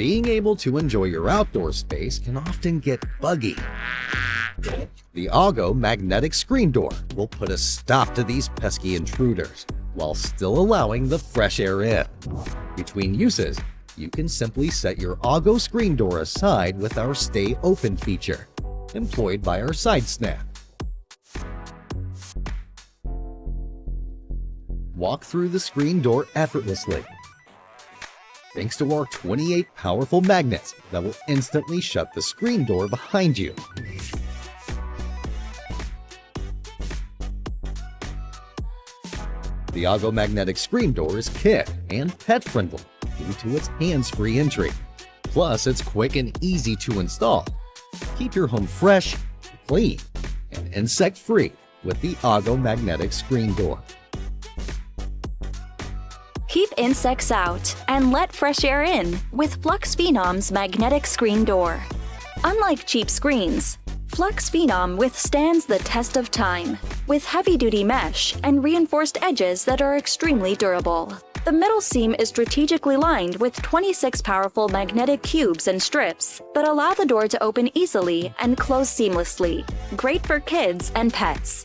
being able to enjoy your outdoor space can often get buggy. The AUGO magnetic screen door will put a stop to these pesky intruders while still allowing the fresh air in. Between uses, you can simply set your AUGO screen door aside with our Stay Open feature, employed by our side snap. Walk through the screen door effortlessly, thanks to our 28 powerful magnets that will instantly shut the screen door behind you. The AUGO magnetic screen door is kid and pet-friendly due to its hands-free entry. Plus, it's quick and easy to install. Keep your home fresh, clean, and insect-free with the AUGO magnetic screen door. Keep insects out and let fresh air in with Flux Phenom's magnetic screen door. Unlike cheap screens, Flux Phenom withstands the test of time with heavy-duty mesh and reinforced edges that are extremely durable. The middle seam is strategically lined with 26 powerful magnetic cubes and strips that allow the door to open easily and close seamlessly, great for kids and pets.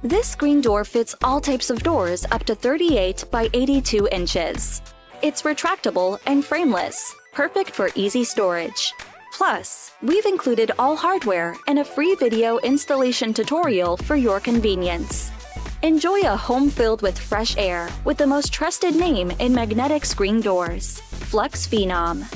This screen door fits all types of doors up to 38 by 82 inches. It's retractable and frameless, perfect for easy storage. Plus, we've included all hardware and a free video installation tutorial for your convenience. Enjoy a home filled with fresh air with the most trusted name in magnetic screen doors, Flux Phenom.